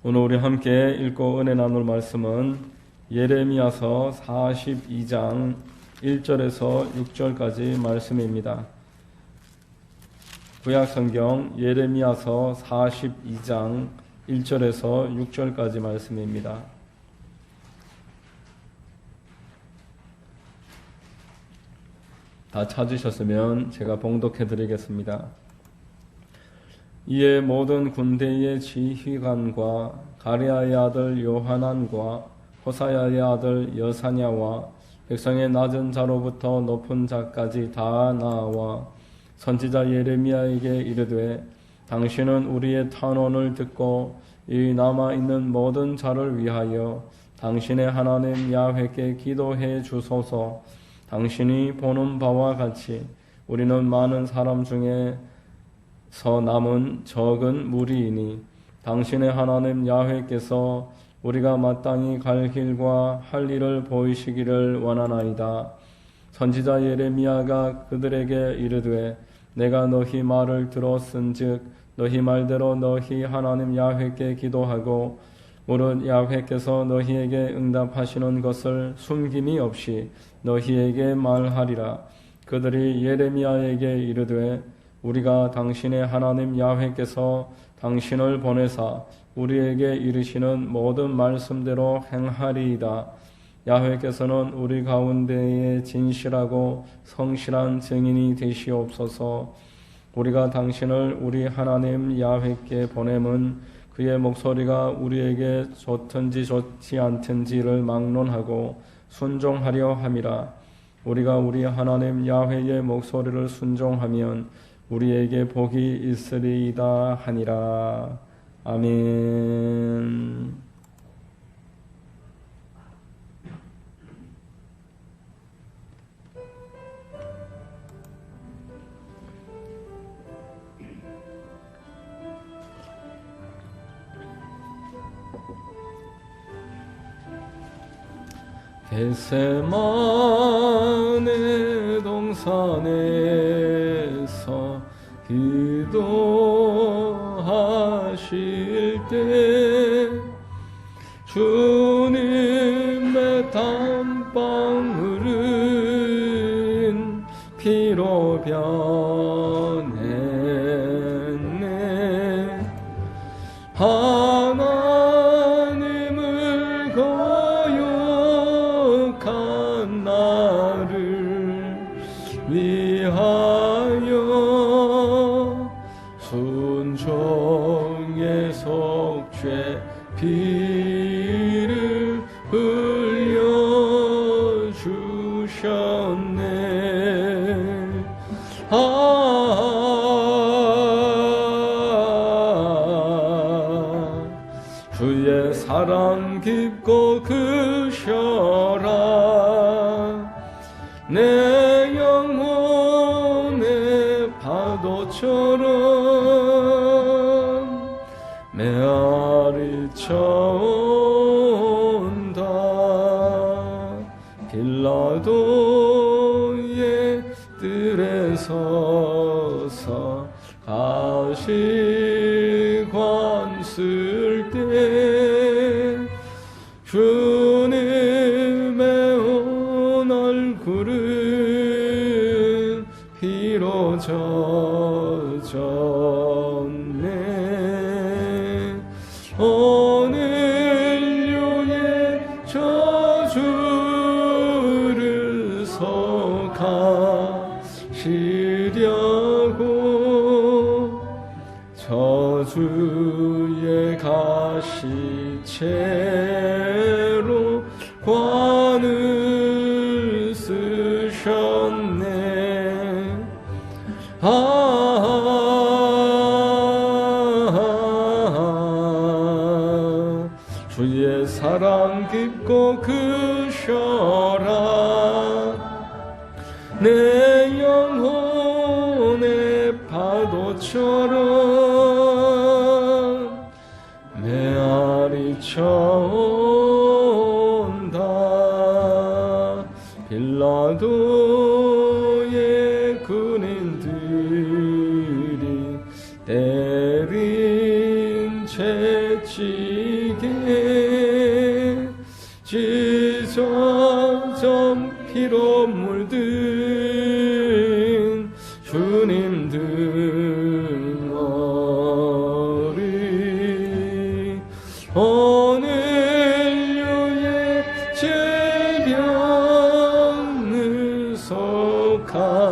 오늘 우리 함께 읽고 은혜 나눌 말씀은 예레미야서 42장 1절에서 6절까지 말씀입니다. 구약성경 예레미야서 42장 1절에서 6절까지 말씀입니다. 다 찾으셨으면 제가 봉독해 드리겠습니다. 이에 모든 군대의 지휘관과 가랴의 아들 요하난과 호사야의 아들 여사냐와 백성의 낮은 자로부터 높은 자까지 다 나와 선지자 예레미야에게 이르되 당신은 우리의 탄원을 듣고 이 남아있는 모든 자를 위하여 당신의 하나님 야훼께 기도해 주소서. 당신이 보는 바와 같이 우리는 많은 사람 중에 남은 적은 무리이니 당신의 하나님 야훼께서 우리가 마땅히 갈 길과 할 일을 보이시기를 원하나이다. 선지자 예레미야가 그들에게 이르되 내가 너희 말을 들었은즉 너희 말대로 너희 하나님 야훼께 기도하고 무릇 야훼께서 너희에게 응답하시는 것을 숨김이 없이 너희에게 말하리라. 그들이 예레미야에게 이르되 우리가 당신의 하나님 야훼께서 당신을 보내사 우리에게 이르시는 모든 말씀대로 행하리이다. 야훼께서는 우리 가운데에 진실하고 성실한 증인이 되시옵소서. 우리가 당신을 우리 하나님 야훼께 보냄은 그의 목소리가 우리에게 좋든지 좋지 않든지를 막론하고 순종하려 함이라. 우리가 우리 하나님 야훼의 목소리를 순종하면 우리에게 복이 있으리이다 하니라. 아멘. 겟세마네 동산에서 기도하실 때 주님의 땀방울은 피로 변했네. 하나님을 거역한 나를 위하여 순종의 속죄 피를 흘려주셨네. 주의 사랑 깊고 크셔라. 내 영혼의 파도처럼 메아리 쳐온다. 빌라도의 뜰에 서서 가시관 쓸 때 주님의 온 얼굴은 피로 젖었네. 오늘 유의 저주를 속하시려고 저주의 가시채로 관을 쓰셨네. 주의 사랑 깊고 크셔라. 내 영혼의 파도처럼 메아리 쳐온다. 빌라도의 군인들이 때린 채찍 우리에게 찢어져 피로 물든 주님 등허리 오늘 유의 질병을 속하셨으니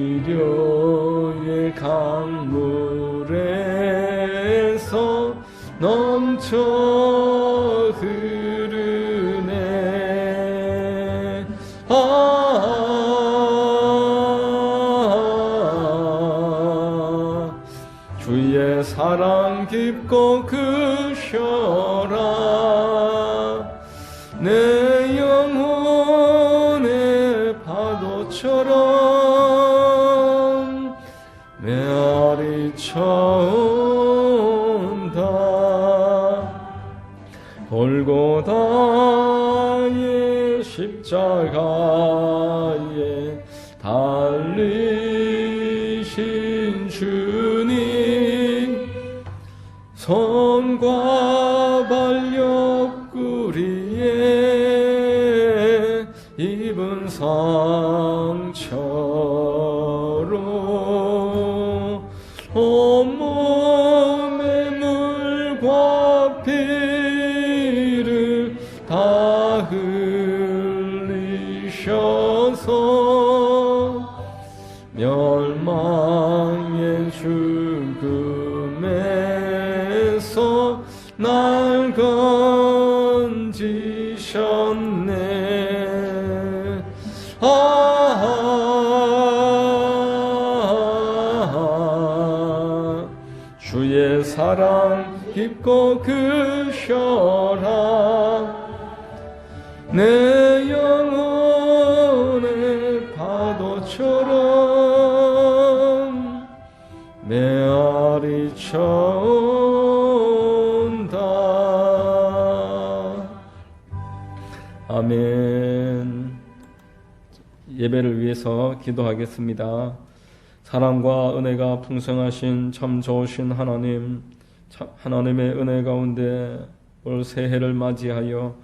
치료의 강물에서 넘쳐 흐르네 주의 사랑 깊고 크셔라 내 영혼의 파도처럼 메아리 쳐온다 골고다의 십자가에 달리신 주님 손과 발 옆구리에 입은 상처로 온몸에 물과 피를 다 흘리셔서 멸망의 죽음에서 날 건지셨네 주의 사랑 깊고 크셔라 내 영혼의 파도처럼 메아리 쳐온다. 아멘. 예배를 위해서 기도하겠습니다. 사랑과 은혜가 풍성하신 참 좋으신 하나님, 하나님의 은혜 가운데 올 새해를 맞이하여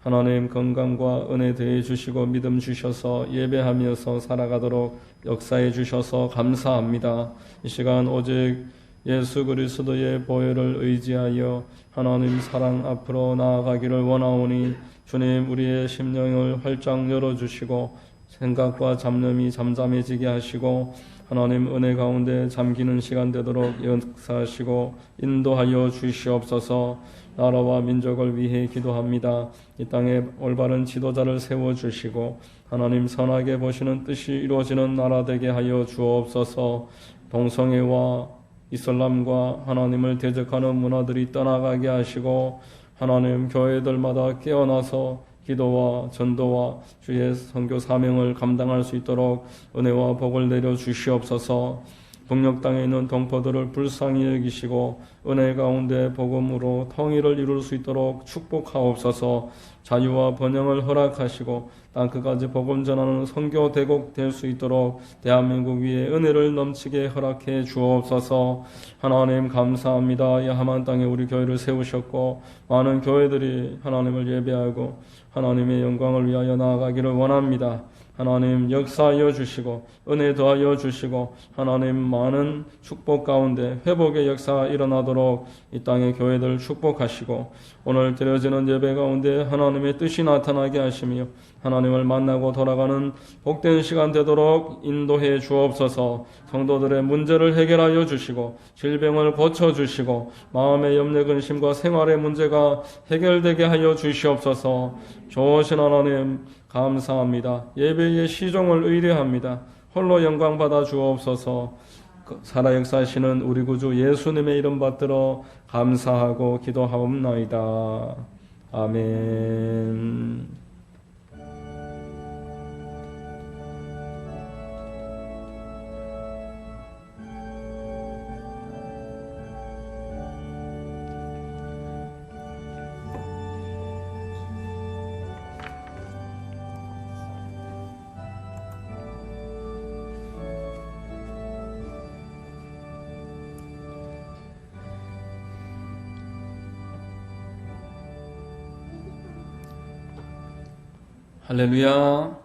하나님 건강과 은혜 더해 주시고 믿음 주셔서 예배하면서 살아가도록 역사해 주셔서 감사합니다. 이 시간 오직 예수 그리스도의 보혈을 의지하여 하나님 사랑 앞으로 나아가기를 원하오니 주님 우리의 심령을 활짝 열어주시고 생각과 잡념이 잠잠해지게 하시고 하나님 은혜 가운데 잠기는 시간 되도록 역사하시고 인도하여 주시옵소서. 나라와 민족을 위해 기도합니다. 이 땅에 올바른 지도자를 세워주시고 하나님 선하게 보시는 뜻이 이루어지는 나라 되게 하여 주옵소서. 동성애와 이슬람과 하나님을 대적하는 문화들이 떠나가게 하시고 하나님 교회들마다 깨어나서 기도와 전도와 주의 선교 사명을 감당할 수 있도록 은혜와 복을 내려 주시옵소서. 북녘 땅에 있는 동포들을 불쌍히 여기시고 은혜 가운데 복음으로 통일을 이룰 수 있도록 축복하옵소서. 자유와 번영을 허락하시고 땅끝까지 복음 전하는 선교 대국 될 수 있도록 대한민국 위에 은혜를 넘치게 허락해 주옵소서. 하나님 감사합니다. 이 험한 땅에 우리 교회를 세우셨고 많은 교회들이 하나님을 예배하고 하나님의 영광을 위하여 나아가기를 원합니다. 하나님 역사하여 주시고 은혜 더하여 주시고 하나님 많은 축복 가운데 회복의 역사가 일어나도록 이 땅의 교회들 축복하시고 오늘 드려지는 예배 가운데 하나님의 뜻이 나타나게 하시며 하나님을 만나고 돌아가는 복된 시간 되도록 인도해 주옵소서. 성도들의 문제를 해결하여 주시고 질병을 고쳐주시고 마음의 염려 근심과 생활의 문제가 해결되게 하여 주시옵소서. 좋으신 하나님 감사합니다. 예배의 시종을 의뢰합니다. 홀로 영광 받아 주옵소서. 살아 역사하시는 우리 구주 예수님의 이름 받들어 감사하고 기도하옵나이다. 아멘. 할렐루야.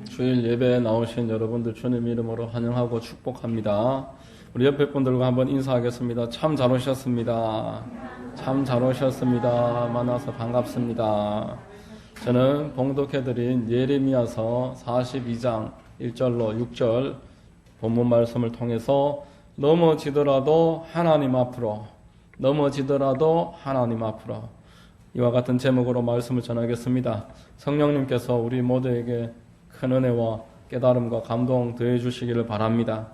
주일 예배에 나오신 여러분들 주님 이름으로 환영하고 축복합니다. 우리 옆에 분들과 한번 인사하겠습니다. 참 잘 오셨습니다. 참 잘 오셨습니다. 만나서 반갑습니다. 저는 봉독해드린 예레미야서 42장 1절로 6절 본문 말씀을 통해서 넘어지더라도 하나님 앞으로, 넘어지더라도 하나님 앞으로, 이와 같은 제목으로 말씀을 전하겠습니다. 성령님께서 우리 모두에게 큰 은혜와 깨달음과 감동 더해 주시기를 바랍니다.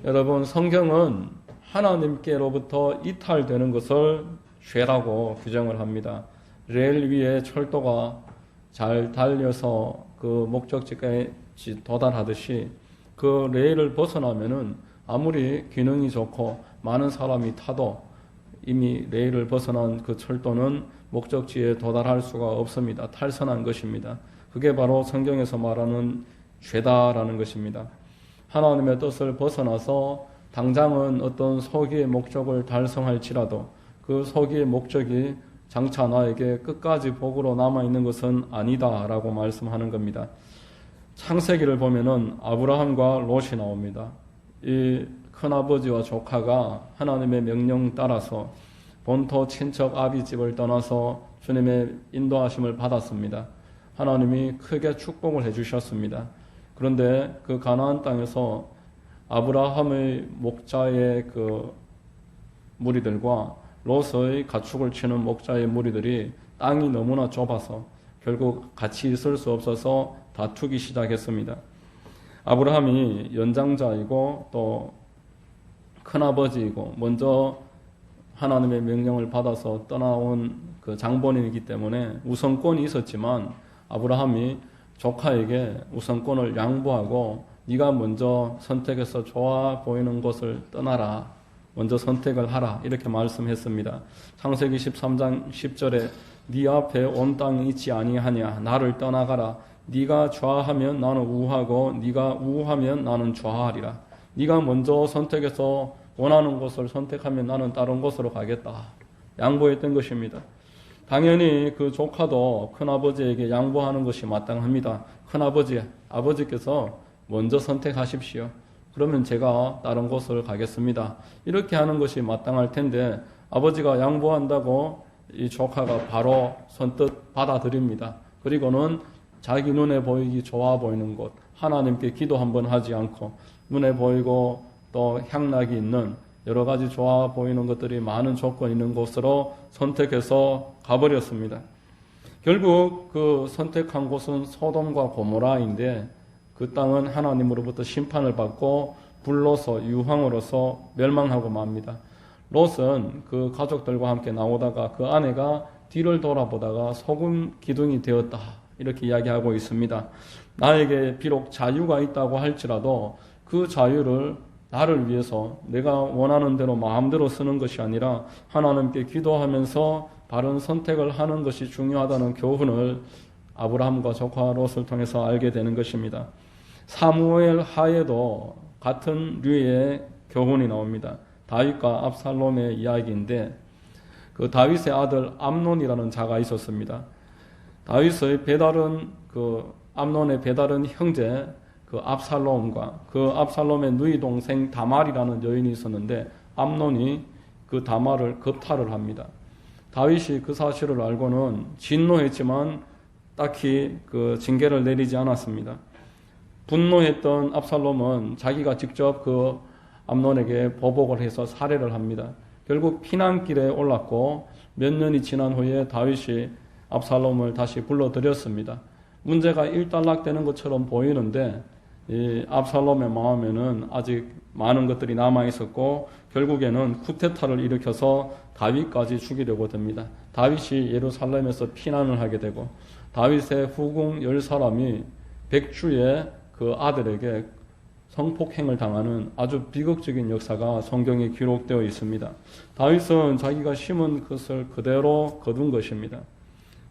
여러분, 성경은 하나님께로부터 이탈되는 것을 죄라고 규정을 합니다. 레일 위에 철도가 잘 달려서 그 목적지까지 도달하듯이 그 레일을 벗어나면은 아무리 기능이 좋고 많은 사람이 타도 이미 레일을 벗어난 그 철도는 목적지에 도달할 수가 없습니다. 탈선한 것입니다. 그게 바로 성경에서 말하는 죄다라는 것입니다. 하나님의 뜻을 벗어나서 당장은 어떤 소기의 목적을 달성할지라도 그 소기의 목적이 장차 나에게 끝까지 복으로 남아있는 것은 아니다라고 말씀하는 겁니다. 창세기를 보면은 아브라함과 롯이 나옵니다. 이 큰아버지와 조카가 하나님의 명령 따라서 본토 친척 아비 집을 떠나서 주님의 인도하심을 받았습니다. 하나님이 크게 축복을 해주셨습니다. 그런데 그 가나안 땅에서 아브라함의 목자의 그 무리들과 롯의 가축을 치는 목자의 무리들이 땅이 너무나 좁아서 결국 같이 있을 수 없어서 다투기 시작했습니다. 아브라함이 연장자이고 또 큰아버지이고 먼저 하나님의 명령을 받아서 떠나온 그 장본인이기 때문에 우선권이 있었지만 아브라함이 조카에게 우선권을 양보하고 네가 먼저 선택해서 좋아 보이는 곳을 떠나라. 먼저 선택을 하라. 이렇게 말씀했습니다. 창세기 13장 10절에 네 앞에 온 땅이 있지 아니하냐. 나를 떠나가라. 네가 좌하면 나는 우하고 네가 우하면 나는 좌하리라. 네가 먼저 선택해서 원하는 곳을 선택하면 나는 다른 곳으로 가겠다. 양보했던 것입니다. 당연히 그 조카도 큰아버지에게 양보하는 것이 마땅합니다. 아버지께서 먼저 선택하십시오. 그러면 제가 다른 곳을 가겠습니다. 이렇게 하는 것이 마땅할 텐데 아버지가 양보한다고 이 조카가 바로 선뜻 받아들입니다. 그리고는 자기 눈에 보이기 좋아 보이는 곳, 하나님께 기도 한번 하지 않고 눈에 보이고 또 향락이 있는 여러 가지 좋아 보이는 것들이 많은 조건 있는 곳으로 선택해서 가버렸습니다. 결국 그 선택한 곳은 소돔과 고모라인데 그 땅은 하나님으로부터 심판을 받고 불로서 유황으로서 멸망하고 맙니다. 롯은 그 가족들과 함께 나오다가 그 아내가 뒤를 돌아보다가 소금 기둥이 되었다. 이렇게 이야기하고 있습니다. 나에게 비록 자유가 있다고 할지라도 그 자유를 나를 위해서 내가 원하는 대로 마음대로 쓰는 것이 아니라 하나님께 기도하면서 바른 선택을 하는 것이 중요하다는 교훈을 아브라함과 조카 롯을 통해서 알게 되는 것입니다. 사무엘 하에도 같은 류의 교훈이 나옵니다. 다윗과 압살롬의 이야기인데 그 다윗의 아들 암논이라는 자가 있었습니다. 다윗의 배다른 암논의 배다른 형제 그 압살롬과 그 압살롬의 누이 동생 다말이라는 여인이 있었는데 암논이 그 다말을 겁탈을 합니다. 다윗이 그 사실을 알고는 진노했지만 딱히 그 징계를 내리지 않았습니다. 분노했던 압살롬은 자기가 직접 그 암논에게 보복을 해서 살해를 합니다. 결국 피난길에 올랐고 몇 년이 지난 후에 다윗이 압살롬을 다시 불러들였습니다. 문제가 일단락되는 것처럼 보이는데 이 압살롬의 마음에는 아직 많은 것들이 남아있었고 결국에는 쿠데타를 일으켜서 다윗까지 죽이려고 듭니다. 다윗이 예루살렘에서 피난을 하게 되고 다윗의 후궁 10사람이 백주의 그 아들에게 성폭행을 당하는 아주 비극적인 역사가 성경에 기록되어 있습니다. 다윗은 자기가 심은 것을 그대로 거둔 것입니다.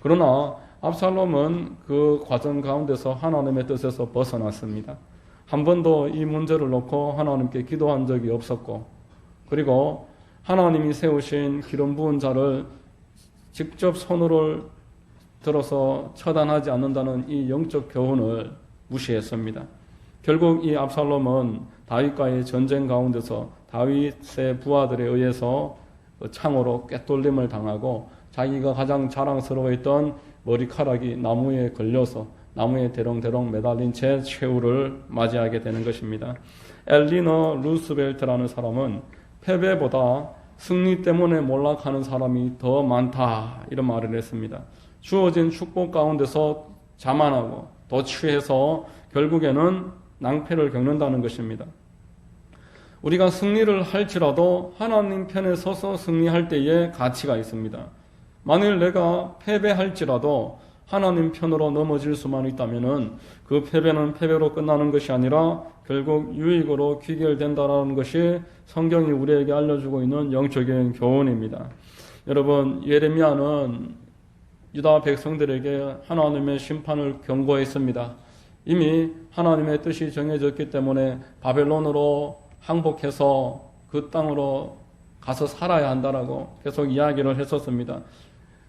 그러나 압살롬은 그 과정 가운데서 하나님의 뜻에서 벗어났습니다. 한 번도 이 문제를 놓고 하나님께 기도한 적이 없었고 그리고 하나님이 세우신 기름 부은 자를 직접 손으로 들어서 처단하지 않는다는 이 영적 교훈을 무시했습니다. 결국 이 압살롬은 다윗과의 전쟁 가운데서 다윗의 부하들에 의해서 창으로 꿰뚫림을 당하고 자기가 가장 자랑스러워했던 머리카락이 나무에 걸려서 나무에 대롱대롱 매달린 채 최후를 맞이하게 되는 것입니다. 엘리너 루스벨트라는 사람은 패배보다 승리 때문에 몰락하는 사람이 더 많다, 이런 말을 했습니다. 주어진 축복 가운데서 자만하고 또 취해서 결국에는 낭패를 겪는다는 것입니다. 우리가 승리를 할지라도 하나님 편에 서서 승리할 때에 가치가 있습니다. 만일 내가 패배할지라도 하나님 편으로 넘어질 수만 있다면 그 패배는 패배로 끝나는 것이 아니라 결국 유익으로 귀결된다는 것이 성경이 우리에게 알려주고 있는 영적인 교훈입니다. 여러분, 예레미야는 유다 백성들에게 하나님의 심판을 경고했습니다. 이미 하나님의 뜻이 정해졌기 때문에 바벨론으로 항복해서 그 땅으로 가서 살아야 한다라고 계속 이야기를 했었습니다.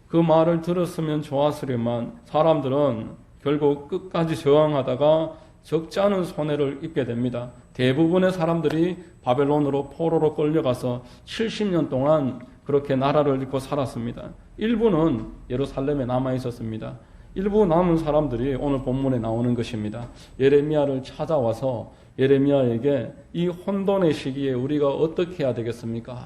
그 말을 들었으면 좋았으리만 사람들은 결국 끝까지 저항하다가 적지 않은 손해를 입게 됩니다. 대부분의 사람들이 바벨론으로 포로로 끌려가서 70년 동안 그렇게 나라를 잃고 살았습니다. 일부는 예루살렘에 남아 있었습니다. 일부 남은 사람들이 오늘 본문에 나오는 것입니다. 예레미야를 찾아와서 예레미야에게 이 혼돈의 시기에 우리가 어떻게 해야 되겠습니까?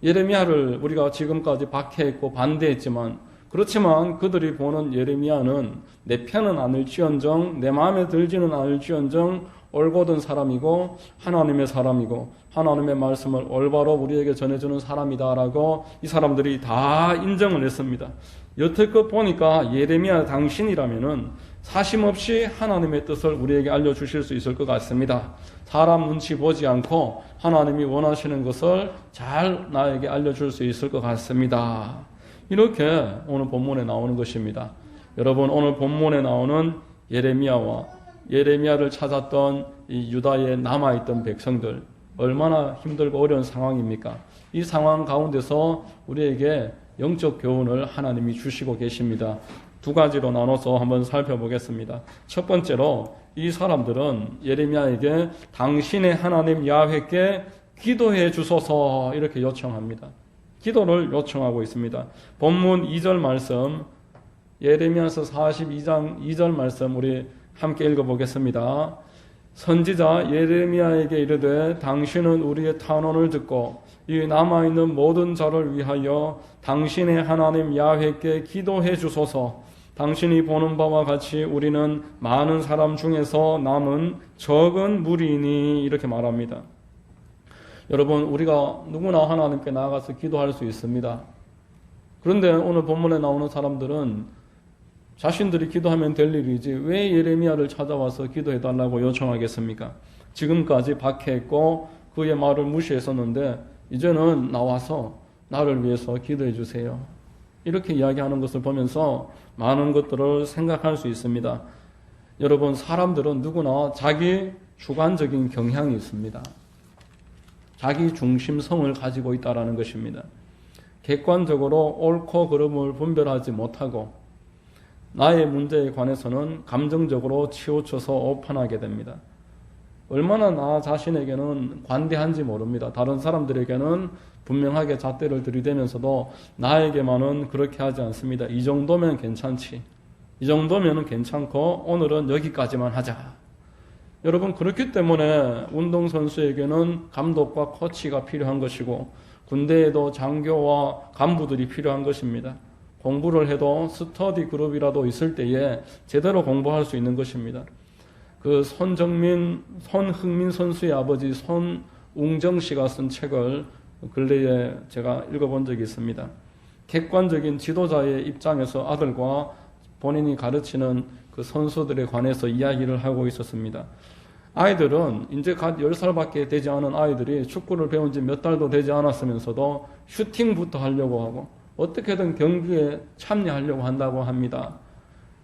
예레미야를 우리가 지금까지 박해했고 반대했지만, 그렇지만 그들이 보는 예레미야는 내 편은 아닐지언정, 내 마음에 들지는 않을지언정 올곧은 사람이고 하나님의 사람이고 하나님의 말씀을 올바로 우리에게 전해주는 사람이다라고 이 사람들이 다 인정을 했습니다. 여태껏 보니까 예레미야 당신이라면은 사심없이 하나님의 뜻을 우리에게 알려주실 수 있을 것 같습니다. 사람 눈치 보지 않고 하나님이 원하시는 것을 잘 나에게 알려줄 수 있을 것 같습니다. 이렇게 오늘 본문에 나오는 것입니다. 여러분, 오늘 본문에 나오는 예레미야와 예레미야를 찾았던 이 유다에 남아있던 백성들, 얼마나 힘들고 어려운 상황입니까? 이 상황 가운데서 우리에게 영적 교훈을 하나님이 주시고 계십니다. 두 가지로 나눠서 한번 살펴보겠습니다. 첫 번째로 이 사람들은 예레미야에게 당신의 하나님 야훼께 기도해 주소서 이렇게 요청합니다. 기도를 요청하고 있습니다. 본문 2절 말씀, 예레미야서 42장 2절 말씀 우리 함께 읽어보겠습니다. 선지자 예레미야에게 이르되 당신은 우리의 탄원을 듣고 이 남아있는 모든 자를 위하여 당신의 하나님 야훼께 기도해 주소서. 당신이 보는 바와 같이 우리는 많은 사람 중에서 남은 적은 무리이니 이렇게 말합니다. 여러분, 우리가 누구나 하나님께 나아가서 기도할 수 있습니다. 그런데 오늘 본문에 나오는 사람들은 자신들이 기도하면 될 일이지 왜 예레미야를 찾아와서 기도해달라고 요청하겠습니까? 지금까지 박해했고 그의 말을 무시했었는데 이제는 나와서 나를 위해서 기도해 주세요. 이렇게 이야기하는 것을 보면서 많은 것들을 생각할 수 있습니다. 여러분, 사람들은 누구나 자기 주관적인 경향이 있습니다. 자기 중심성을 가지고 있다는 것입니다. 객관적으로 옳고 그름을 분별하지 못하고 나의 문제에 관해서는 감정적으로 치우쳐서 오판하게 됩니다. 얼마나 나 자신에게는 관대한지 모릅니다. 다른 사람들에게는 분명하게 잣대를 들이대면서도 나에게만은 그렇게 하지 않습니다. 이 정도면 괜찮지. 이 정도면 괜찮고 오늘은 여기까지만 하자. 여러분, 그렇기 때문에 운동선수에게는 감독과 코치가 필요한 것이고 군대에도 장교와 간부들이 필요한 것입니다. 공부를 해도 스터디 그룹이라도 있을 때에 제대로 공부할 수 있는 것입니다. 그 손흥민 선수의 아버지 손웅정 씨가 쓴 책을 근래에 제가 읽어본 적이 있습니다. 객관적인 지도자의 입장에서 아들과 본인이 가르치는 그 선수들에 관해서 이야기를 하고 있었습니다. 아이들은 이제 갓 10살밖에 되지 않은 아이들이 축구를 배운 지 몇 달도 되지 않았으면서도 슈팅부터 하려고 하고 어떻게든 경기에 참여하려고 한다고 합니다.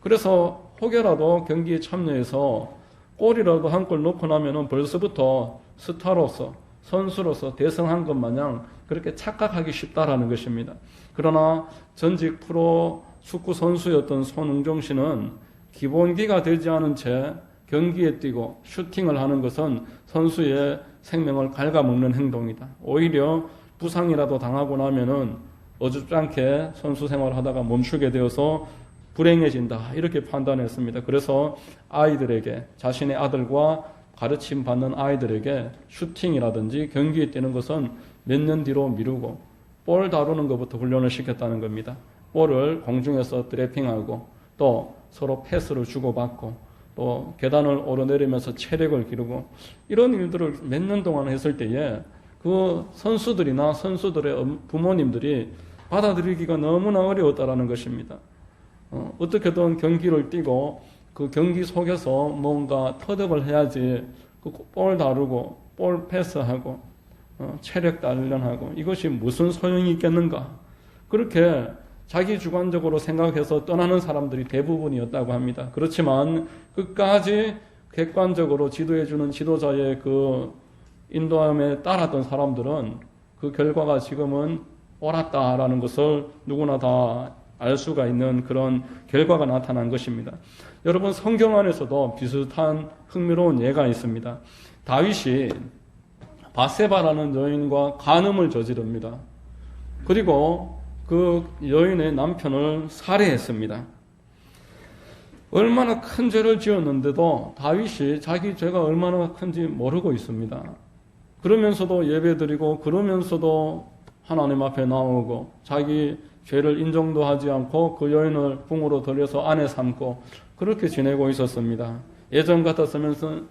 그래서 혹여라도 경기에 참여해서 골이라도 한 골 넣고 나면은 벌써부터 스타로서 선수로서 대성한 것 마냥 그렇게 착각하기 쉽다라는 것입니다. 그러나 전직 프로 축구 선수였던 손흥정 씨는 기본기가 되지 않은 채 경기에 뛰고 슈팅을 하는 것은 선수의 생명을 갉아먹는 행동이다. 오히려 부상이라도 당하고 나면은 어줍잖게 선수 생활을 하다가 멈추게 되어서 불행해진다. 이렇게 판단했습니다. 그래서 아이들에게, 자신의 아들과 가르침 받는 아이들에게 슈팅이라든지 경기에 뛰는 것은 몇 년 뒤로 미루고 볼 다루는 것부터 훈련을 시켰다는 겁니다. 볼을 공중에서 드래핑하고 또 서로 패스를 주고받고 또 계단을 오르내리면서 체력을 기르고 이런 일들을 몇 년 동안 했을 때에 그 선수들이나 선수들의 부모님들이 받아들이기가 너무나 어려웠다라는 것입니다. 어떻게든 경기를 뛰고 그 경기 속에서 뭔가 터득을 해야지 그 볼 다루고 볼 패스하고 체력 단련하고 이것이 무슨 소용이 있겠는가. 그렇게 자기 주관적으로 생각해서 떠나는 사람들이 대부분이었다고 합니다. 그렇지만 끝까지 객관적으로 지도해주는 지도자의 그 인도함에 따랐던 사람들은 그 결과가 지금은 옳았다라는 것을 누구나 다 알 수가 있는 그런 결과가 나타난 것입니다. 여러분, 성경 안에서도 비슷한 흥미로운 예가 있습니다. 다윗이 바세바라는 여인과 간음을 저지릅니다. 그리고 그 여인의 남편을 살해했습니다. 얼마나 큰 죄를 지었는데도 다윗이 자기 죄가 얼마나 큰지 모르고 있습니다. 그러면서도 예배드리고 그러면서도 하나님 앞에 나오고 자기 죄를 인정도 하지 않고 그 여인을 궁으로 들여서 아내 삼고 그렇게 지내고 있었습니다. 예전 같았으면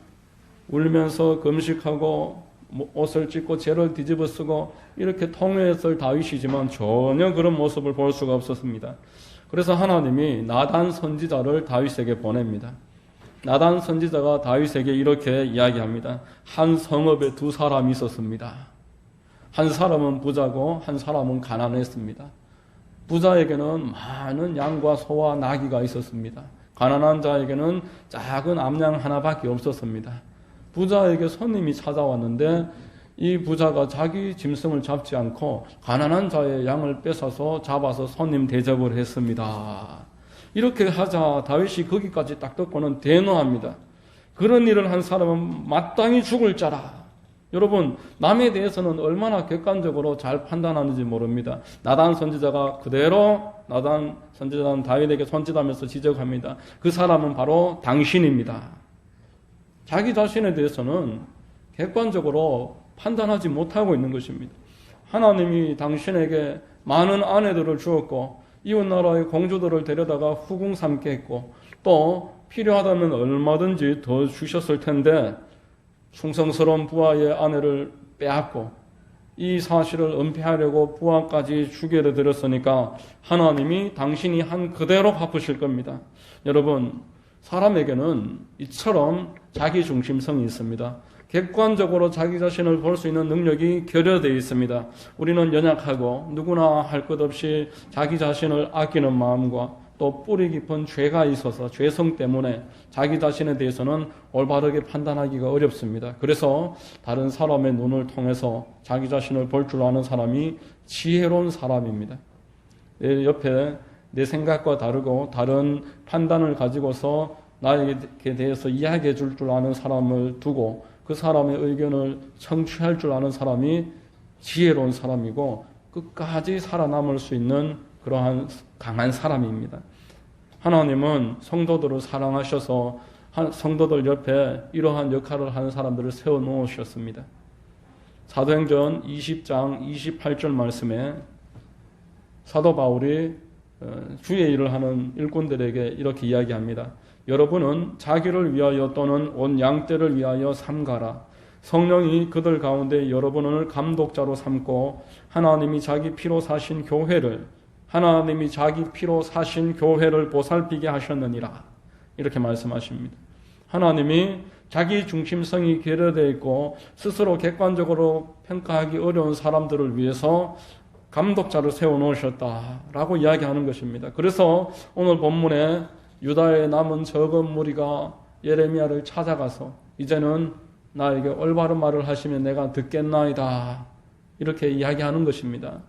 울면서 금식하고 옷을 찢고 죄를 뒤집어 쓰고 이렇게 통회했을 다윗이지만 전혀 그런 모습을 볼 수가 없었습니다. 그래서 하나님이 나단 선지자를 다윗에게 보냅니다. 나단 선지자가 다윗에게 이렇게 이야기합니다. 한 성읍에 두 사람이 있었습니다. 한 사람은 부자고 한 사람은 가난했습니다. 부자에게는 많은 양과 소와 나귀가 있었습니다. 가난한 자에게는 작은 암양 하나밖에 없었습니다. 부자에게 손님이 찾아왔는데 이 부자가 자기 짐승을 잡지 않고 가난한 자의 양을 뺏어서 잡아서 손님 대접을 했습니다. 이렇게 하자 다윗이 거기까지 딱 듣고는 대노합니다. 그런 일을 한 사람은 마땅히 죽을 자라. 여러분, 남에 대해서는 얼마나 객관적으로 잘 판단하는지 모릅니다. 나단 선지자가 그대로 나단 선지자는 다윗에게 손짓하면서 지적합니다. 그 사람은 바로 당신입니다. 자기 자신에 대해서는 객관적으로 판단하지 못하고 있는 것입니다. 하나님이 당신에게 많은 아내들을 주었고 이웃나라의 공주들을 데려다가 후궁 삼게 했고 또 필요하다면 얼마든지 더 주셨을 텐데 충성스러운 부하의 아내를 빼앗고 이 사실을 은폐하려고 부하까지 죽게 되었으니까 하나님이 당신이 한 그대로 갚으실 겁니다. 여러분, 사람에게는 이처럼 자기 중심성이 있습니다. 객관적으로 자기 자신을 볼 수 있는 능력이 결여되어 있습니다. 우리는 연약하고 누구나 할 것 없이 자기 자신을 아끼는 마음과 또 뿌리 깊은 죄가 있어서 죄성 때문에 자기 자신에 대해서는 올바르게 판단하기가 어렵습니다. 그래서 다른 사람의 눈을 통해서 자기 자신을 볼 줄 아는 사람이 지혜로운 사람입니다. 내 옆에 내 생각과 다르고 다른 판단을 가지고서 나에게 대해서 이야기해 줄 아는 사람을 두고 그 사람의 의견을 청취할 줄 아는 사람이 지혜로운 사람이고 끝까지 살아남을 수 있는 그러한 강한 사람입니다. 하나님은 성도들을 사랑하셔서 성도들 옆에 이러한 역할을 하는 사람들을 세워놓으셨습니다. 사도행전 20장 28절 말씀에 사도 바울이 주의 일을 하는 일꾼들에게 이렇게 이야기합니다. 여러분은 자기를 위하여 또는 온 양떼를 위하여 삼가라. 성령이 그들 가운데 여러분을 감독자로 삼고 하나님이 자기 피로 사신 교회를 보살피게 하셨느니라. 이렇게 말씀하십니다. 하나님이 자기 중심성이 결여되어 있고 스스로 객관적으로 평가하기 어려운 사람들을 위해서 감독자를 세워놓으셨다라고 이야기하는 것입니다. 그래서 오늘 본문에 유다의 남은 적은 무리가 예레미야를 찾아가서 이제는 나에게 올바른 말을 하시면 내가 듣겠나이다. 이렇게 이야기하는 것입니다.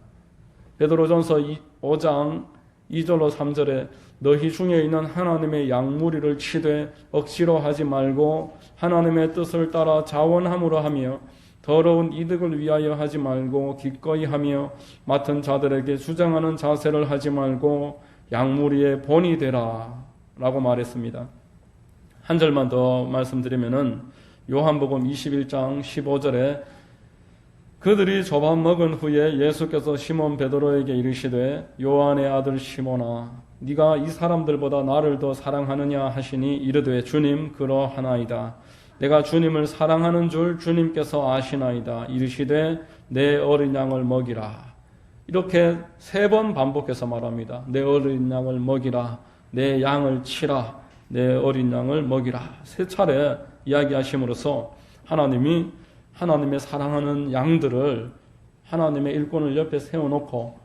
베드로전서 5장 2절로 3절에 너희 중에 있는 하나님의 양무리를 치되 억지로 하지 말고 하나님의 뜻을 따라 자원함으로 하며 더러운 이득을 위하여 하지 말고 기꺼이 하며 맡은 자들에게 주장하는 자세를 하지 말고 양무리의 본이 되라 라고 말했습니다. 한 절만 더 말씀드리면은 요한복음 21장 15절에 그들이 조밥 먹은 후에 예수께서 시몬 베드로에게 이르시되 요한의 아들 시몬아 네가 이 사람들보다 나를 더 사랑하느냐 하시니 이르되 주님 그러하나이다. 내가 주님을 사랑하는 줄 주님께서 아시나이다. 이르시되 내 어린 양을 먹이라. 이렇게 3번 반복해서 말합니다. 내 어린 양을 먹이라. 내 양을 치라. 내 어린 양을 먹이라. 3차례 이야기하심으로써 하나님이 하나님의 사랑하는 양들을 하나님의 일꾼을 옆에 세워놓고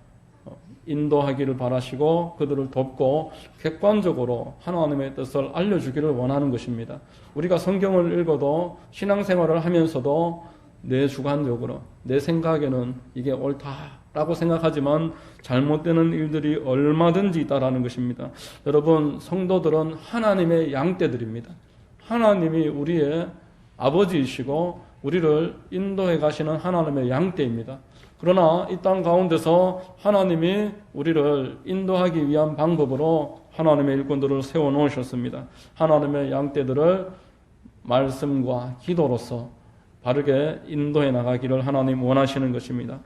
인도하기를 바라시고 그들을 돕고 객관적으로 하나님의 뜻을 알려주기를 원하는 것입니다. 우리가 성경을 읽어도 신앙생활을 하면서도 내 주관적으로 내 생각에는 이게 옳다라고 생각하지만 잘못되는 일들이 얼마든지 있다라는 것입니다. 여러분, 성도들은 하나님의 양떼들입니다. 하나님이 우리의 아버지이시고 우리를 인도해 가시는 하나님의 양떼입니다. 그러나 이 땅 가운데서 하나님이 우리를 인도하기 위한 방법으로 하나님의 일꾼들을 세워놓으셨습니다. 하나님의 양떼들을 말씀과 기도로서 바르게 인도해 나가기를 하나님 원하시는 것입니다.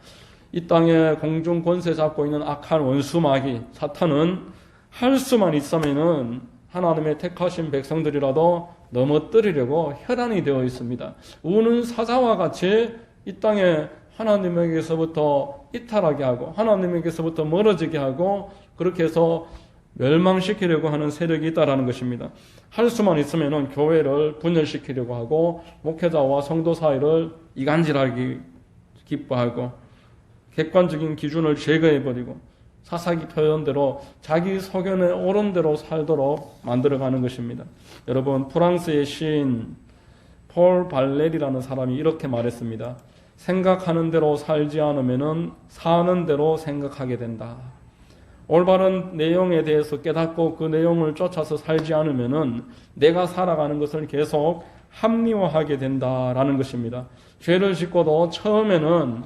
이 땅에 공중 권세 잡고 있는 악한 원수 마귀 사탄은 할 수만 있으면은 하나님의 택하신 백성들이라도 넘어뜨리려고 혈안이 되어 있습니다. 우는 사자와 같이 이 땅에 하나님에게서부터 이탈하게 하고 하나님에게서부터 멀어지게 하고 그렇게 해서 멸망시키려고 하는 세력이 있다라는 것입니다. 할 수만 있으면 교회를 분열시키려고 하고 목회자와 성도 사이를 이간질하기 기뻐하고 객관적인 기준을 제거해버리고 사사기 표현대로 자기 소견에 옳은 대로 살도록 만들어가는 것입니다. 여러분, 프랑스의 시인 폴 발레리라는 사람이 이렇게 말했습니다. 생각하는 대로 살지 않으면 사는 대로 생각하게 된다. 올바른 내용에 대해서 깨닫고 그 내용을 쫓아서 살지 않으면 내가 살아가는 것을 계속 합리화하게 된다라는 것입니다. 죄를 짓고도 처음에는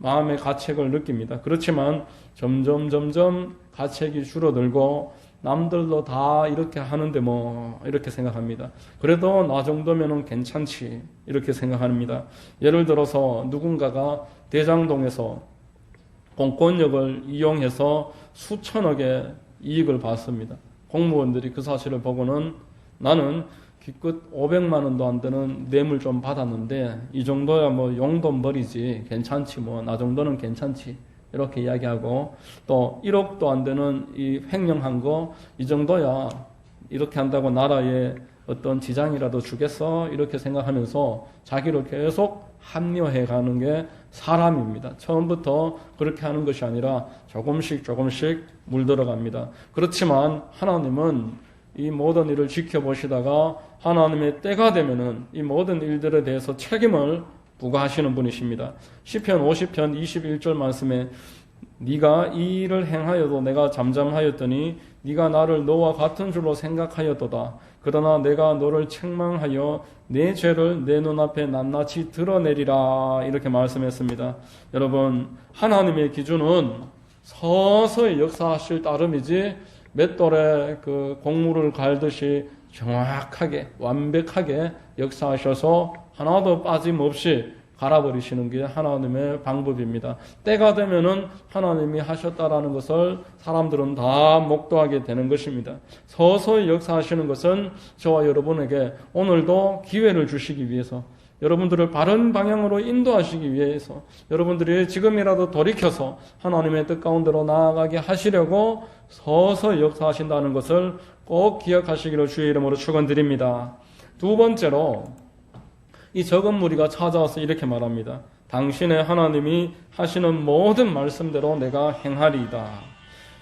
마음의 가책을 느낍니다. 그렇지만 점점 가책이 줄어들고 남들도 다 이렇게 하는데 뭐 이렇게 생각합니다. 그래도 나 정도면은 괜찮지 이렇게 생각합니다. 예를 들어서 누군가가 대장동에서 공권력을 이용해서 수천억의 이익을 받습니다. 공무원들이 그 사실을 보고는 나는 기껏 500만 원도 안 되는 뇌물 좀 받았는데 이 정도야 뭐 용돈벌이지 괜찮지 뭐 나 정도는 괜찮지 이렇게 이야기하고 또 1억도 안 되는 이 횡령한 거 이 정도야 이렇게 한다고 나라에 어떤 지장이라도 주겠어 이렇게 생각하면서 자기를 계속 합리화해 가는 게 사람입니다. 처음부터 그렇게 하는 것이 아니라 조금씩 물들어갑니다. 그렇지만 하나님은 이 모든 일을 지켜보시다가 하나님의 때가 되면은 이 모든 일들에 대해서 책임을 부과하시는 분이십니다. 시편 50편 21절 말씀에 네가 이 일을 행하여도 내가 잠잠하였더니 네가 나를 너와 같은 줄로 생각하였도다. 그러나 내가 너를 책망하여 내 죄를 내 눈앞에 낱낱이 드러내리라 이렇게 말씀했습니다. 여러분, 하나님의 기준은 서서히 역사하실 따름이지 맷돌에 그 곡물을 갈듯이 정확하게 완벽하게 역사하셔서 하나도 빠짐없이 갈아버리시는 게 하나님의 방법입니다. 때가 되면은 하나님이 하셨다라는 것을 사람들은 다 목도하게 되는 것입니다. 서서히 역사하시는 것은 저와 여러분에게 오늘도 기회를 주시기 위해서 여러분들을 바른 방향으로 인도하시기 위해서 여러분들이 지금이라도 돌이켜서 하나님의 뜻 가운데로 나아가게 하시려고 서서히 역사하신다는 것을 꼭 기억하시기를 주의 이름으로 축원드립니다. 두 번째로 이 적은 무리가 찾아와서 이렇게 말합니다. 당신의 하나님이 하시는 모든 말씀대로 내가 행하리이다.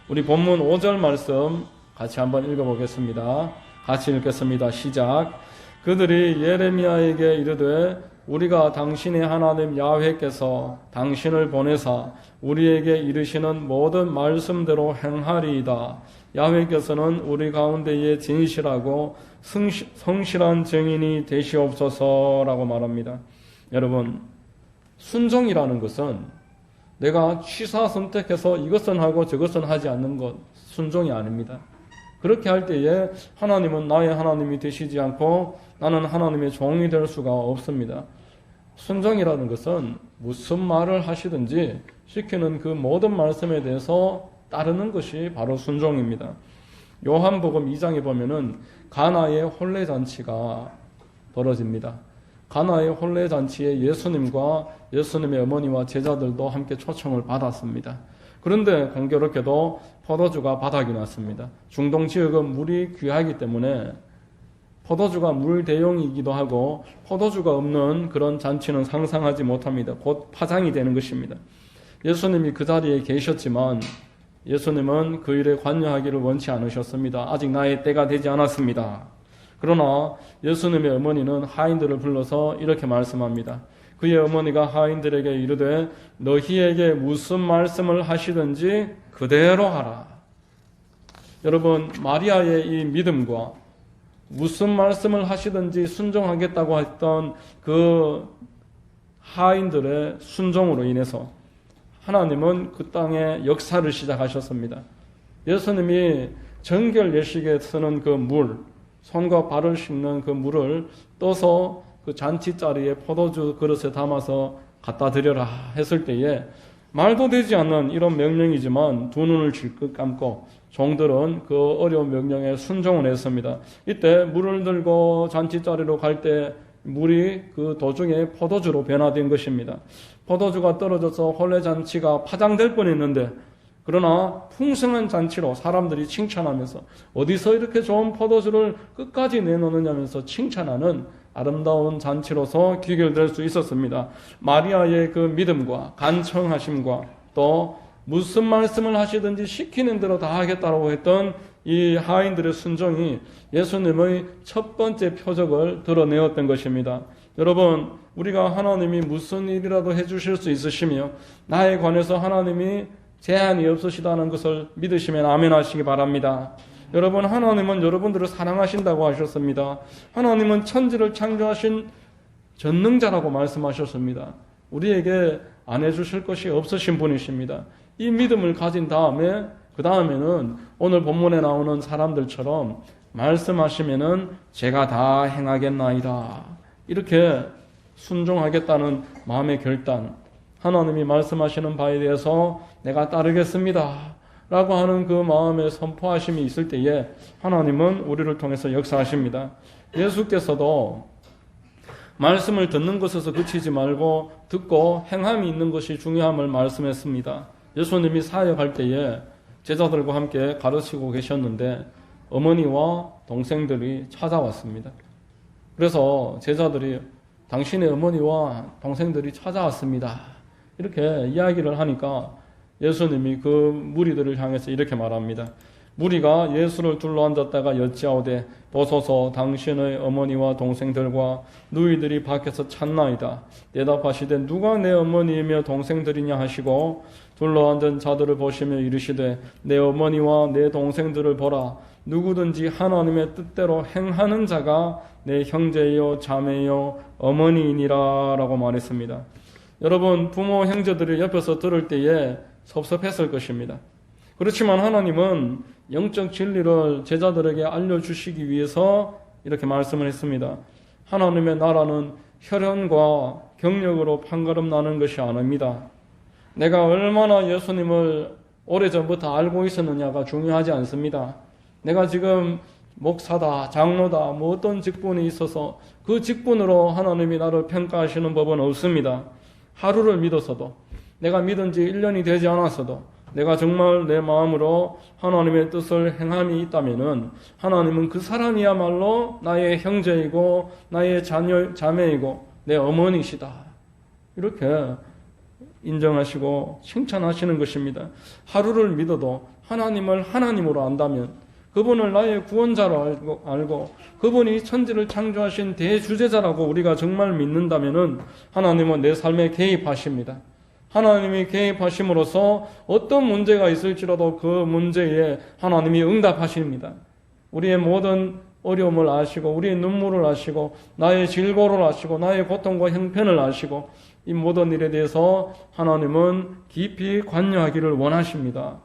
우리 본문 5절 말씀 같이 한번 읽어보겠습니다. 같이 읽겠습니다. 시작. 그들이 예레미야에게 이르되 우리가 당신의 하나님 야훼께서 당신을 보내사 우리에게 이르시는 모든 말씀대로 행하리이다. 야훼께서는 우리 가운데에 진실하고 성실한 증인이 되시옵소서라고 말합니다. 여러분, 순종이라는 것은 내가 취사 선택해서 이것은 하고 저것은 하지 않는 것, 순종이 아닙니다. 그렇게 할 때에 하나님은 나의 하나님이 되시지 않고 나는 하나님의 종이 될 수가 없습니다. 순종이라는 것은 무슨 말을 하시든지 시키는 그 모든 말씀에 대해서 따르는 것이 바로 순종입니다. 요한복음 2장에 보면은 가나의 혼례잔치가 벌어집니다. 가나의 혼례잔치에 예수님과 예수님의 어머니와 제자들도 함께 초청을 받았습니다. 그런데 공교롭게도 포도주가 바닥이 났습니다. 중동 지역은 물이 귀하기 때문에 포도주가 물 대용이기도 하고 포도주가 없는 그런 잔치는 상상하지 못합니다. 곧 파장이 되는 것입니다. 예수님이 그 자리에 계셨지만 예수님은 그 일에 관여하기를 원치 않으셨습니다. 아직 나의 때가 되지 않았습니다. 그러나 예수님의 어머니는 하인들을 불러서 이렇게 말씀합니다. 그의 어머니가 하인들에게 이르되 너희에게 무슨 말씀을 하시든지 그대로 하라. 여러분, 마리아의 이 믿음과 무슨 말씀을 하시든지 순종하겠다고 했던 그 하인들의 순종으로 인해서 하나님은 그 땅에 역사를 시작하셨습니다. 예수님이 정결 예식에 쓰는 그 물, 손과 발을 씻는 그 물을 떠서 그 잔치 자리에 포도주 그릇에 담아서 갖다 드려라 했을 때에 말도 되지 않는 이런 명령이지만 두 눈을 질끈 감고 종들은 그 어려운 명령에 순종을 했습니다. 이때 물을 들고 잔치 자리로 갈 때 물이 그 도중에 포도주로 변화된 것입니다. 포도주가 떨어져서 혼례 잔치가 파장될 뻔했는데 그러나 풍성한 잔치로 사람들이 칭찬하면서 어디서 이렇게 좋은 포도주를 끝까지 내놓느냐면서 칭찬하는 아름다운 잔치로서 귀결될 수 있었습니다. 마리아의 그 믿음과 간청하심과 또 무슨 말씀을 하시든지 시키는 대로 다 하겠다고 했던 이 하인들의 순종이 예수님의 첫 번째 표적을 드러내었던 것입니다. 여러분, 우리가 하나님이 무슨 일이라도 해주실 수 있으시며 나에 관해서 하나님이 제한이 없으시다는 것을 믿으시면 아멘 하시기 바랍니다. 여러분, 하나님은 여러분들을 사랑하신다고 하셨습니다. 하나님은 천지를 창조하신 전능자라고 말씀하셨습니다. 우리에게 안 해주실 것이 없으신 분이십니다. 이 믿음을 가진 다음에 그 다음에는 오늘 본문에 나오는 사람들처럼 말씀하시면은 제가 다 행하겠나이다. 이렇게 순종하겠다는 마음의 결단, 하나님이 말씀하시는 바에 대해서 내가 따르겠습니다 라고 하는 그 마음의 선포하심이 있을 때에 하나님은 우리를 통해서 역사하십니다. 예수께서도 말씀을 듣는 것에서 그치지 말고 듣고 행함이 있는 것이 중요함을 말씀했습니다. 예수님이 사역할 때에 제자들과 함께 가르치고 계셨는데 어머니와 동생들이 찾아왔습니다. 그래서 제자들이 당신의 어머니와 동생들이 찾아왔습니다. 이렇게 이야기를 하니까 예수님이 그 무리들을 향해서 이렇게 말합니다. 무리가 예수를 둘러앉았다가 여짜오되 보소서 당신의 어머니와 동생들과 누이들이 밖에서 찾나이다. 대답하시되 누가 내 어머니이며 동생들이냐 하시고 둘러앉은 자들을 보시며 이르시되 내 어머니와 내 동생들을 보라. 누구든지 하나님의 뜻대로 행하는 자가 내 형제요 자매요 어머니이니라 라고 말했습니다. 여러분, 부모 형제들이 옆에서 들을 때에 섭섭했을 것입니다. 그렇지만 하나님은 영적 진리를 제자들에게 알려주시기 위해서 이렇게 말씀을 했습니다. 하나님의 나라는 혈연과 경력으로 판가름 나는 것이 아닙니다. 내가 얼마나 예수님을 오래전부터 알고 있었느냐가 중요하지 않습니다. 내가 지금 목사다, 장로다, 뭐 어떤 직분이 있어서 그 직분으로 하나님이 나를 평가하시는 법은 없습니다. 하루를 믿어서도, 내가 믿은 지 1년이 되지 않았어도 내가 정말 내 마음으로 하나님의 뜻을 행함이 있다면은 하나님은 그 사람이야말로 나의 형제이고 나의 자매이고 내 어머니시다. 이렇게 인정하시고 칭찬하시는 것입니다. 하루를 믿어도 하나님을 하나님으로 안다면 그분을 나의 구원자로 알고 그분이 천지를 창조하신 대주제자라고 우리가 정말 믿는다면은 하나님은 내 삶에 개입하십니다. 하나님이 개입하심으로써 어떤 문제가 있을지라도 그 문제에 하나님이 응답하십니다. 우리의 모든 어려움을 아시고 우리의 눈물을 아시고 나의 질고를 아시고 나의 고통과 형편을 아시고 이 모든 일에 대해서 하나님은 깊이 관여하기를 원하십니다.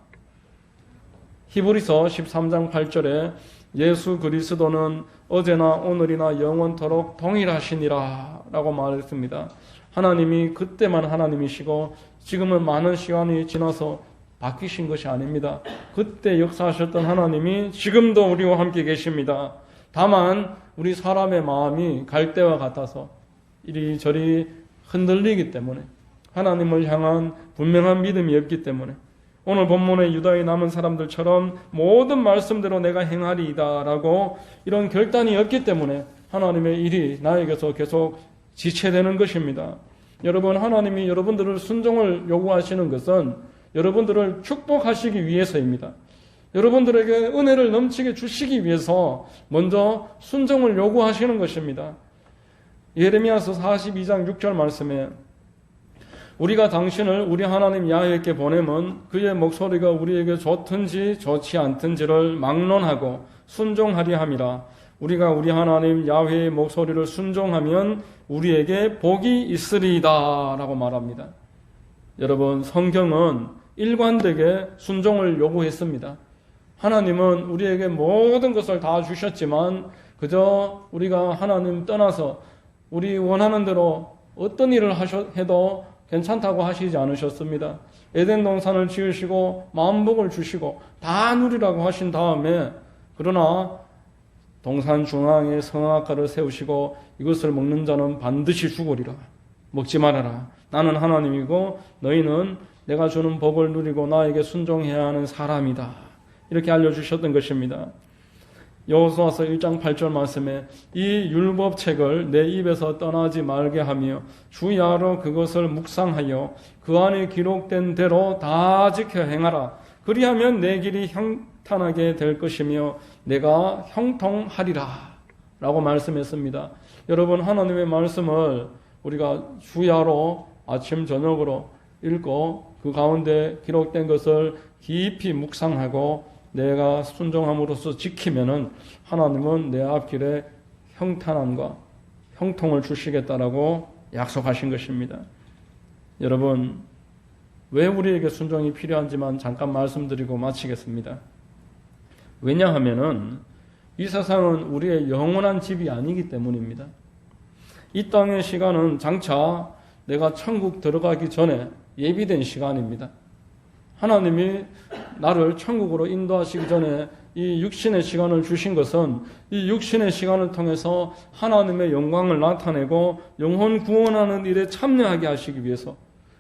히브리서 13장 8절에 예수 그리스도는 어제나 오늘이나 영원토록 동일하시니라 라고 말했습니다. 하나님이 그때만 하나님이시고 지금은 많은 시간이 지나서 바뀌신 것이 아닙니다. 그때 역사하셨던 하나님이 지금도 우리와 함께 계십니다. 다만 우리 사람의 마음이 갈대와 같아서 이리저리 흔들리기 때문에 하나님을 향한 분명한 믿음이 없기 때문에 오늘 본문의 유다에 남은 사람들처럼 모든 말씀대로 내가 행하리이다 라고 이런 결단이 없기 때문에 하나님의 일이 나에게서 계속 지체되는 것입니다. 여러분, 하나님이 여러분들을 순종을 요구하시는 것은 여러분들을 축복하시기 위해서입니다. 여러분들에게 은혜를 넘치게 주시기 위해서 먼저 순종을 요구하시는 것입니다. 예레미야서 42장 6절 말씀에 우리가 당신을 우리 하나님 야훼께 보내면 그의 목소리가 우리에게 좋든지 좋지 않든지를 막론하고 순종하리 함이라. 우리가 우리 하나님 야훼의 목소리를 순종하면 우리에게 복이 있으리이다 라고 말합니다. 여러분, 성경은 일관되게 순종을 요구했습니다. 하나님은 우리에게 모든 것을 다 주셨지만 그저 우리가 하나님 떠나서 우리 원하는 대로 어떤 일을 해도 괜찮다고 하시지 않으셨습니다. 에덴 동산을 지으시고 만복을 주시고 다 누리라고 하신 다음에 그러나 동산 중앙에 성악가를 세우시고 이것을 먹는 자는 반드시 죽으리라. 먹지 말아라. 나는 하나님이고 너희는 내가 주는 복을 누리고 나에게 순종해야 하는 사람이다. 이렇게 알려주셨던 것입니다. 여호수아서 1장 8절 말씀에 이 율법책을 내 입에서 떠나지 말게 하며 주야로 그것을 묵상하여 그 안에 기록된 대로 다 지켜 행하라. 그리하면 내 길이 형탄하게 될 것이며 내가 형통하리라 라고 말씀했습니다. 여러분, 하나님의 말씀을 우리가 주야로 아침 저녁으로 읽고 그 가운데 기록된 것을 깊이 묵상하고 내가 순종함으로써 지키면은 하나님은 내 앞길에 형탄함과 형통을 주시겠다라고 약속하신 것입니다. 여러분, 왜 우리에게 순종이 필요한지만 잠깐 말씀드리고 마치겠습니다. 왜냐하면은 이 세상은 우리의 영원한 집이 아니기 때문입니다. 이 땅의 시간은 장차 내가 천국 들어가기 전에 예비된 시간입니다. 하나님이 나를 천국으로 인도하시기 전에 이 육신의 시간을 주신 것은 이 육신의 시간을 통해서 하나님의 영광을 나타내고 영혼 구원하는 일에 참여하게 하시기 위해서,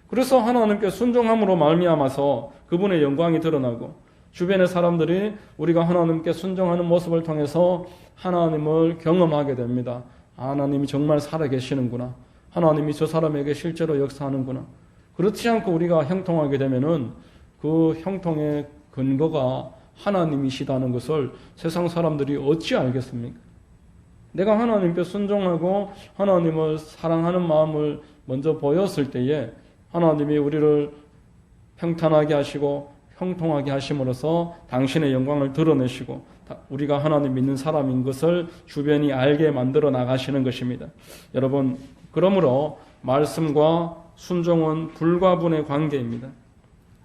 그래서 하나님께 순종함으로 말미암아서 그분의 영광이 드러나고 주변의 사람들이 우리가 하나님께 순종하는 모습을 통해서 하나님을 경험하게 됩니다. 하나님이 정말 살아계시는구나. 하나님이 저 사람에게 실제로 역사하는구나. 그렇지 않고 우리가 형통하게 되면은 그 형통의 근거가 하나님이시다는 것을 세상 사람들이 어찌 알겠습니까? 내가 하나님께 순종하고 하나님을 사랑하는 마음을 먼저 보였을 때에 하나님이 우리를 평탄하게 하시고 형통하게 하심으로써 당신의 영광을 드러내시고 우리가 하나님 믿는 사람인 것을 주변이 알게 만들어 나가시는 것입니다. 여러분, 그러므로 말씀과 순종은 불가분의 관계입니다.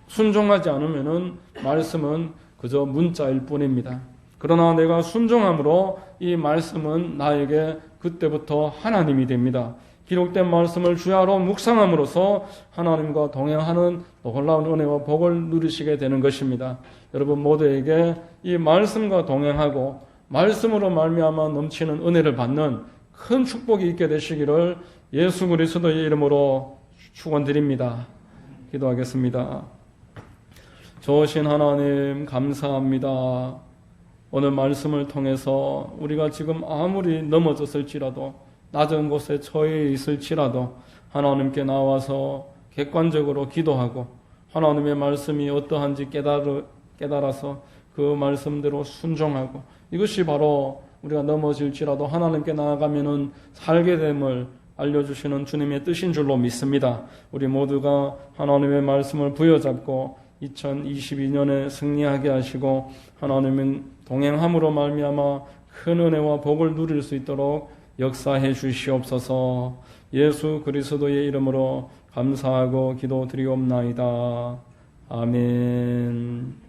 순종하지 않으면은 말씀은 그저 문자일 뿐입니다. 그러나 내가 순종함으로 이 말씀은 나에게 그때부터 하나님이 됩니다. 기록된 말씀을 주야로 묵상함으로써 하나님과 동행하는 놀라운 은혜와 복을 누리시게 되는 것입니다. 여러분 모두에게 이 말씀과 동행하고 말씀으로 말미암아 넘치는 은혜를 받는 큰 축복이 있게 되시기를 예수 그리스도의 이름으로 축원드립니다. 기도하겠습니다. 좋으신 하나님 감사합니다. 오늘 말씀을 통해서 우리가 지금 아무리 넘어졌을지라도 낮은 곳에 처해 있을지라도 하나님께 나와서 객관적으로 기도하고 하나님의 말씀이 어떠한지 깨달아서 그 말씀대로 순종하고, 이것이 바로 우리가 넘어질지라도 하나님께 나아가면은 살게 됨을 알려주시는 주님의 뜻인 줄로 믿습니다. 우리 모두가 하나님의 말씀을 부여잡고 2022년에 승리하게 하시고 하나님의 동행함으로 말미암아 큰 은혜와 복을 누릴 수 있도록 역사해 주시옵소서. 예수 그리스도의 이름으로 감사하고 기도드리옵나이다. 아멘.